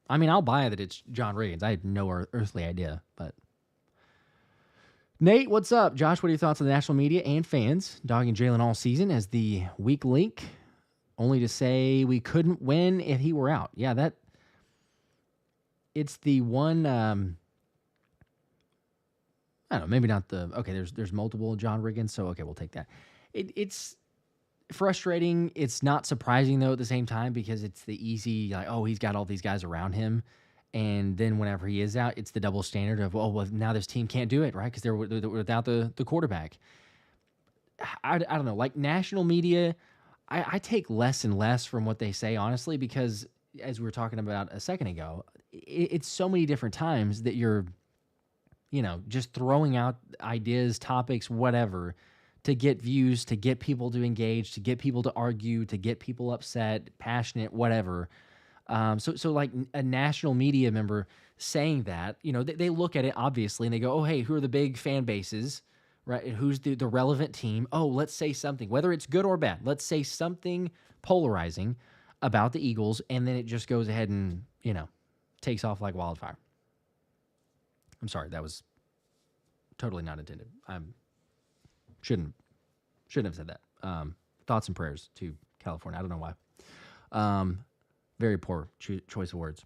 I mean, I'll buy that it's John Riggins. I had no earthly idea, but Nate, what's up? Josh, what are your thoughts on the national media and fans dogging Jalen all season as the weak link, only to say we couldn't win if he were out? Yeah, it's the one. I don't know, maybe not the... Okay, there's multiple John Riggins, so okay, we'll take that. It's frustrating. It's not surprising, though, at the same time, because it's the easy, like, oh, he's got all these guys around him, and then whenever he is out, it's the double standard of, well, now this team can't do it, right? Because they're without the quarterback. I don't know. Like, national media, I take less and less from what they say, honestly, because, as we were talking about a second ago, it's so many different times that you're... just throwing out ideas, topics, whatever, to get views, to get people to engage, to get people to argue, to get people upset, passionate, whatever. So like a national media member saying that, they look at it obviously and they go, oh, hey, who are the big fan bases, right? Who's the relevant team? Oh, let's say something, whether it's good or bad. Let's say something polarizing about the Eagles, and then it just goes ahead and, takes off like wildfire. I'm sorry, that was totally not intended. I shouldn't have said that. Thoughts and prayers to California. I don't know why. Very poor choice of words.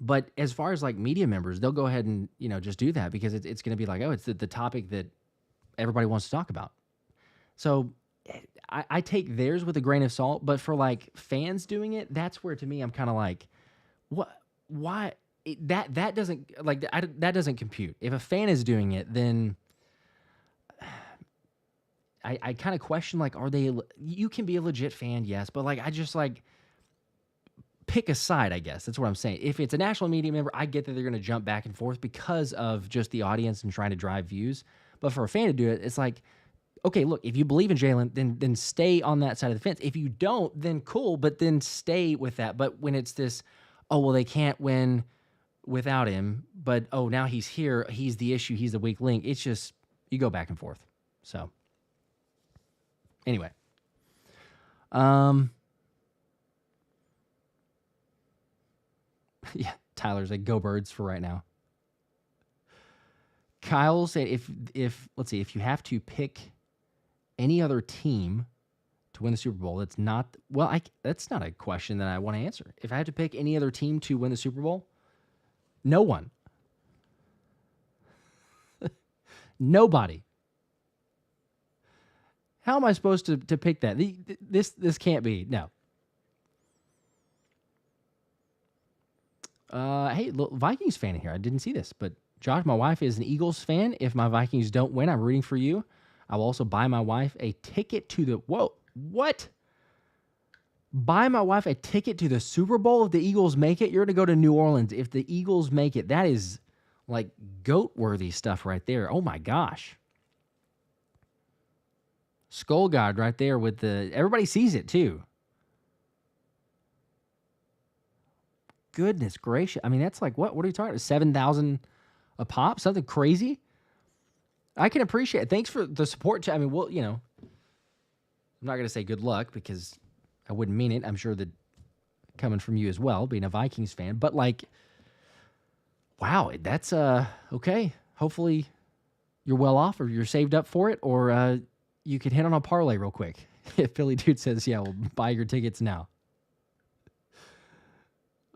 But as far as like media members, they'll go ahead and, just do that because it's going to be like, oh, it's the topic that everybody wants to talk about. So I take theirs with a grain of salt, but for like fans doing it, that's where to me I'm kind of like, what? Why? That doesn't like that doesn't compute. If a fan is doing it, then I kind of question like, are they? You can be a legit fan, yes, but like I just like pick a side. I guess that's what I'm saying. If it's a national media member, I get that they're going to jump back and forth because of just the audience and trying to drive views. But for a fan to do it, it's like, okay, look, if you believe in Jalen, then stay on that side of the fence. If you don't, then cool, but then stay with that. But when it's this, oh, well, they can't win without him, but, oh, now he's here, he's the issue, he's the weak link. It's just, you go back and forth. So, anyway. Yeah, Tyler's like, go Birds for right now. Kyle said, if let's see, if you have to pick any other team to win the Super Bowl, that's not a question that I want to answer. If I had to pick any other team to win the Super Bowl, no one. Nobody. How am I supposed to pick that? This can't be. No. Hey, look, Vikings fan here. I didn't see this, but Josh, my wife is an Eagles fan. If my Vikings don't win, I'm rooting for you. I will also buy my wife a ticket to the... Whoa, what? Buy my wife a ticket to the Super Bowl if the Eagles make it? You're going to go to New Orleans if the Eagles make it. That is like GOAT-worthy stuff right there. Oh, my gosh. Skull God right there with the... Everybody sees it, too. Goodness gracious. I mean, that's like, what are you talking about? 7,000 a pop? Something crazy? I can appreciate it. Thanks for the support. I mean, well, I'm not going to say good luck because I wouldn't mean it. I'm sure that coming from you as well, being a Vikings fan. But, like, wow, that's okay. Hopefully you're well off or you're saved up for it, or you could hit on a parlay real quick. If Philly Dude says, yeah, we'll buy your tickets now.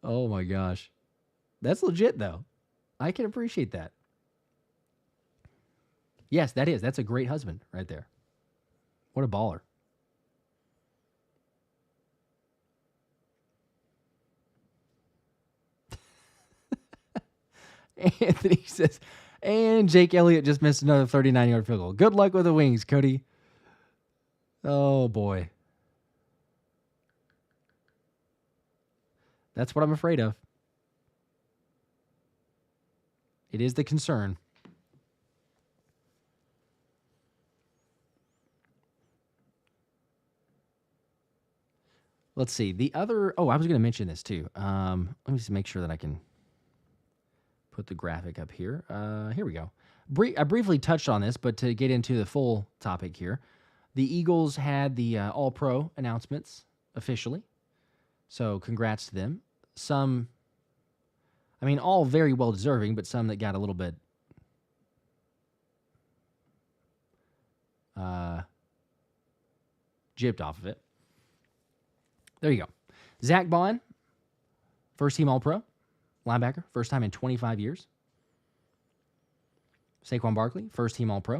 Oh, my gosh. That's legit, though. I can appreciate that. Yes, that is. That's a great husband right there. What a baller. Anthony says, and Jake Elliott just missed another 39-yard field goal. Good luck with the Wings, Cody. Oh, boy. That's what I'm afraid of. It is the concern. Let's see. The other... Oh, I was going to mention this, too. Let me just make sure that I can put the graphic up here. Here we go. I briefly touched on this, but to get into the full topic here, the Eagles had the All-Pro announcements officially. So congrats to them. Some... I mean, all very well-deserving, but some that got a little bit gypped off of it. There you go. Zach Bond, first-team All-Pro, linebacker, first time in 25 years. Saquon Barkley, first-team All-Pro.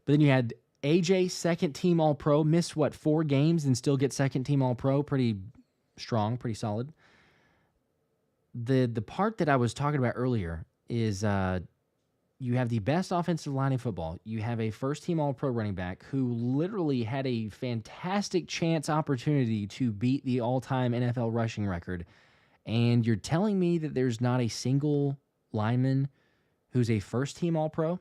But then you had AJ, second-team All-Pro, missed, 4 games and still get second-team All-Pro. Pretty strong, pretty solid. The part that I was talking about earlier is you have the best offensive line in football. You have a first-team All-Pro running back who literally had a fantastic chance opportunity to beat the all-time NFL rushing record, and you're telling me that there's not a single lineman who's a first-team All-Pro?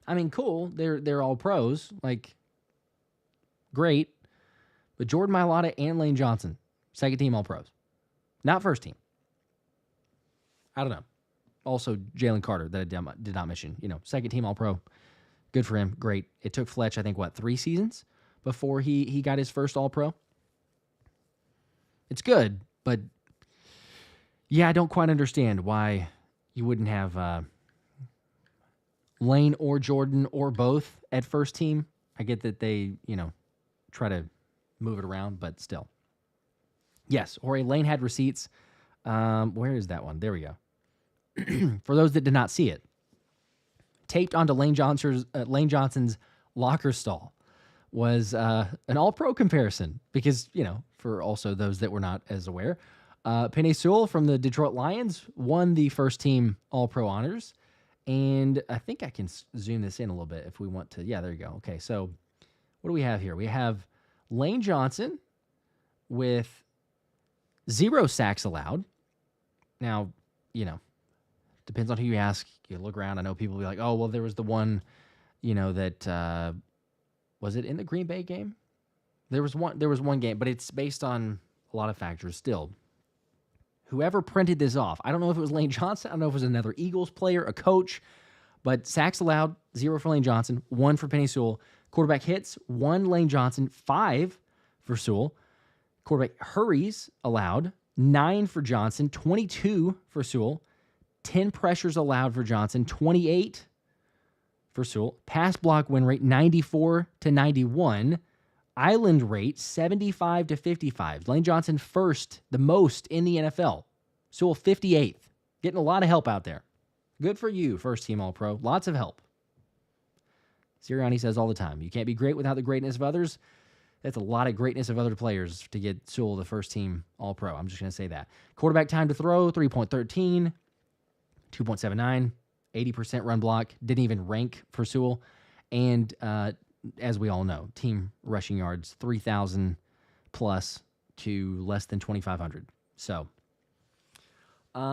I mean, cool. They're all pros. Like, great. But Jordan Mailata and Lane Johnson, second team all pros. Not first team. I don't know. Also, Jalen Carter that I did not mention. Second team all pro. Good for him. Great. It took Fletch, I think, 3 seasons before he got his first all pro. It's good, but yeah, I don't quite understand why you wouldn't have Lane or Jordan or both at first team. I get that they, try to move it around, but still. Yes, Jorge, Lane had receipts. Where is that one? There we go. For those that did not see it, taped onto Lane Johnson's locker stall was an all-pro comparison because, for also those that were not as aware, Penei Sewell from the Detroit Lions won the first team all-pro honors. And I think I can zoom this in a little bit if we want to. Yeah, there you go. Okay, so what do we have here? We have Lane Johnson with 0 sacks allowed. Now, depends on who you ask. You look around. I know people will be like, oh, well, there was the one, that was it in the Green Bay game? There was one game, but it's based on a lot of factors still. Whoever printed this off, I don't know if it was Lane Johnson. I don't know if it was another Eagles player, a coach, but sacks allowed, 0 for Lane Johnson, 1 for Penei Sewell. Quarterback hits, 1 Lane Johnson, 5 for Sewell. Quarterback hurries allowed, 9 for Johnson, 22 for Sewell. 10 pressures allowed for Johnson, 28 for Sewell. Pass block win rate, 94-91. Island rate, 75-55. Lane Johnson first, the most in the NFL. Sewell 58th. Getting a lot of help out there. Good for you, first team All-Pro. Lots of help. Sirianni says all the time, you can't be great without the greatness of others. That's a lot of greatness of other players to get Sewell the first team All-Pro. I'm just going to say that. Quarterback time to throw, 3.13, 2.79, 80% run block. Didn't even rank for Sewell. And as we all know, team rushing yards, 3,000 plus to less than 2,500. So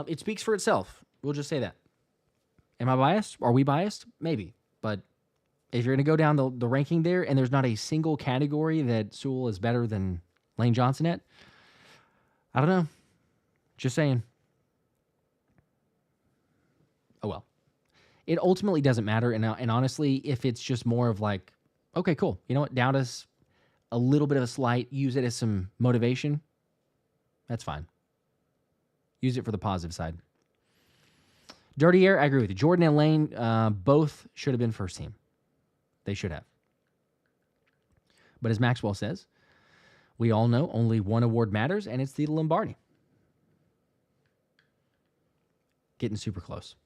it speaks for itself. We'll just say that. Am I biased? Are we biased? Maybe. But if you're going to go down the ranking there and there's not a single category that Sewell is better than Lane Johnson at, I don't know. Just saying. Oh, well. It ultimately doesn't matter. And honestly, if it's just more of like, okay, cool. You know what? Down us a little bit of a slight. Use it as some motivation. That's fine. Use it for the positive side. Dirty Air, I agree with you. Jordan and Lane both should have been first team. They should have. But as Maxwell says, we all know only one award matters, and it's the Lombardi. Getting super close.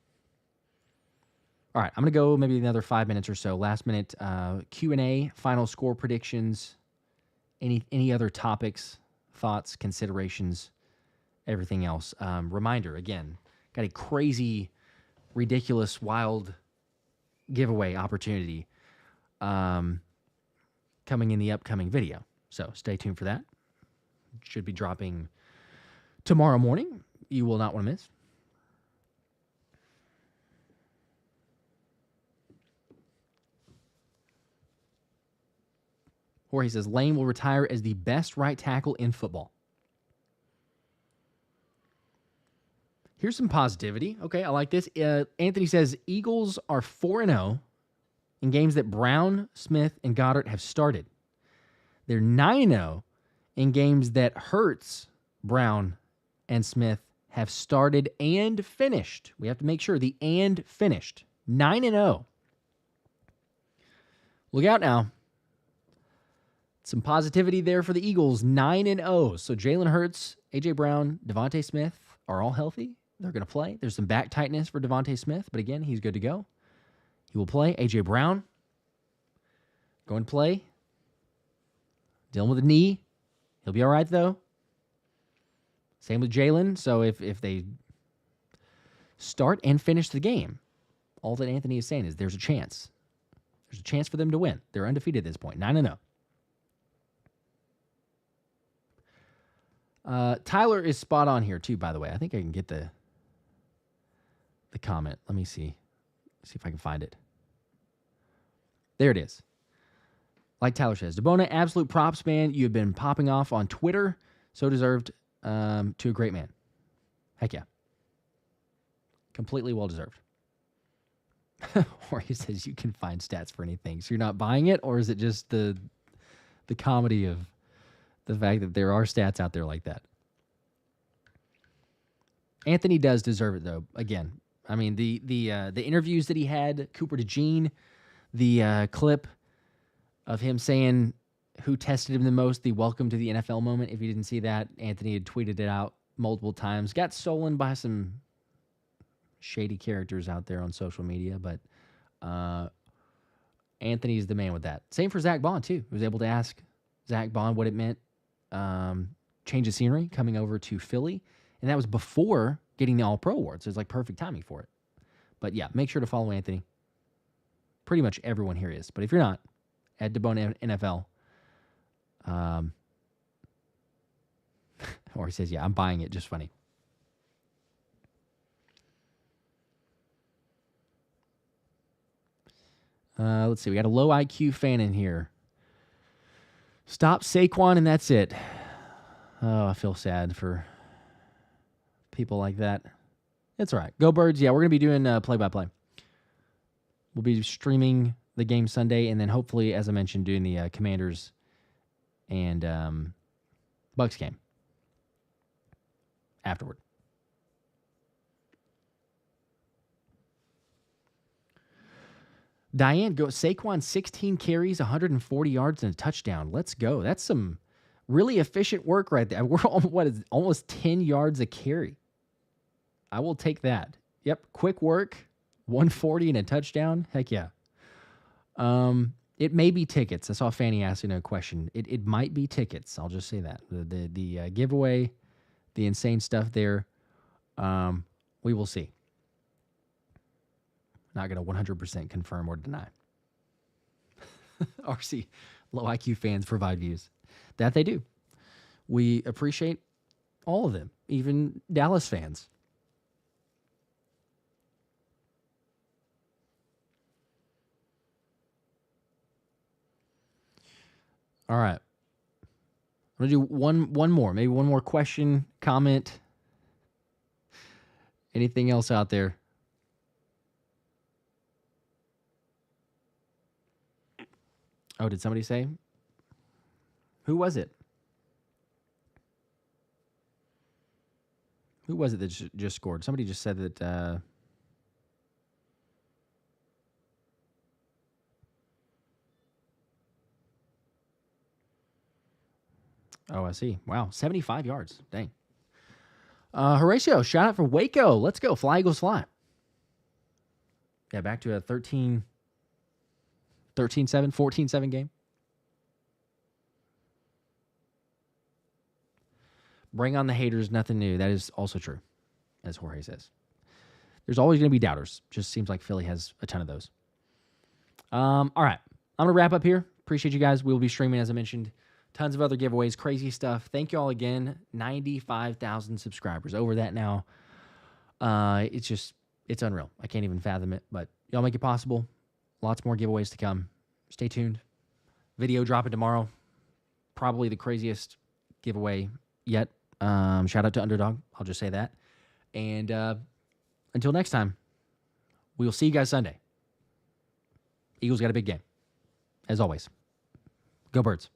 All right, I'm going to go maybe another 5 minutes or so. Last minute Q&A, final score predictions, any other topics, thoughts, considerations, everything else. Reminder, again, got a crazy, ridiculous, wild giveaway opportunity coming in the upcoming video. So stay tuned for that. Should be dropping tomorrow morning. You will not want to miss. Or he says, Lane will retire as the best right tackle in football. Here's some positivity. Okay, I like this. Anthony says, Eagles are 4-0 in games that Brown, Smith, and Goddard have started. They're 9-0 in games that Hurts, Brown, and Smith have started and finished. We have to make sure the and finished. 9-0. Look out now. Some positivity there for the Eagles, 9-0. So Jalen Hurts, A.J. Brown, DeVonta Smith are all healthy. They're going to play. There's some back tightness for DeVonta Smith, but again, he's good to go. He will play. A.J. Brown, going to play. Dealing with a knee. He'll be all right, though. Same with Jalen. So if they start and finish the game, all that Anthony is saying is there's a chance. There's a chance for them to win. They're undefeated at this point, 9-0. Tyler is spot on here too, by the way. I think I can get the comment. Let me see. See if I can find it. There it is. Like Tyler says, DeVonta, absolute props, man. You've been popping off on Twitter. So deserved to a great man. Heck yeah. Completely well-deserved. Or he says you can find stats for anything. So you're not buying it? Or is it just the comedy of the fact that there are stats out there like that? Anthony does deserve it, though. Again, I mean, the interviews that he had, Cooper DeJean, the clip of him saying who tested him the most, the welcome to the NFL moment. If you didn't see that, Anthony had tweeted it out multiple times. Got stolen by some shady characters out there on social media, but Anthony's the man with that. Same for Zach Bond, too. He was able to ask Zach Bond what it meant, change of scenery, coming over to Philly. And that was before getting the All-Pro Award, so it's like perfect timing for it. But yeah, make sure to follow Anthony. Pretty much everyone here is. But if you're not, at DeBone NFL, or he says, yeah, I'm buying it, just funny. Let's see, we got a low IQ fan in here. Stop Saquon and that's it. Oh, I feel sad for people like that. It's all right. Go Birds. Yeah, we're going to be doing play-by-play. We'll be streaming the game Sunday, and then hopefully, as I mentioned, doing the Commanders and Bucks game afterward. Diane, go Saquon, 16 carries, 140 yards, and a touchdown. Let's go. That's some really efficient work right there. We're on, almost 10 yards a carry. I will take that. Yep, quick work, 140 and a touchdown. Heck yeah. It may be tickets. I saw Fanny asking a question. It might be tickets. I'll just say that. The giveaway, the insane stuff there, we will see. Not going to 100% confirm or deny. RC, low IQ fans provide views. That they do. We appreciate all of them, even Dallas fans. All right. I'm going to do one more, maybe one more question, comment, anything else out there. Oh, did somebody say? Who was it? Who was it that just scored? Somebody just said that... Oh, I see. Wow, 75 yards. Dang. Horatio, shout out for Waco. Let's go. Fly, Eagles, fly. Yeah, back to a 13-7, 14-7 game. Bring on the haters, nothing new. That is also true, as Jorge says. There's always going to be doubters. Just seems like Philly has a ton of those. All right. I'm going to wrap up here. Appreciate you guys. We'll be streaming, as I mentioned. Tons of other giveaways, crazy stuff. Thank you all again. 95,000 subscribers. Over that now. It's unreal. I can't even fathom it, but y'all make it possible. Lots more giveaways to come. Stay tuned. Video dropping tomorrow. Probably the craziest giveaway yet. Shout out to Underdog. I'll just say that. And until next time, we will see you guys Sunday. Eagles got a big game. As always. Go Birds.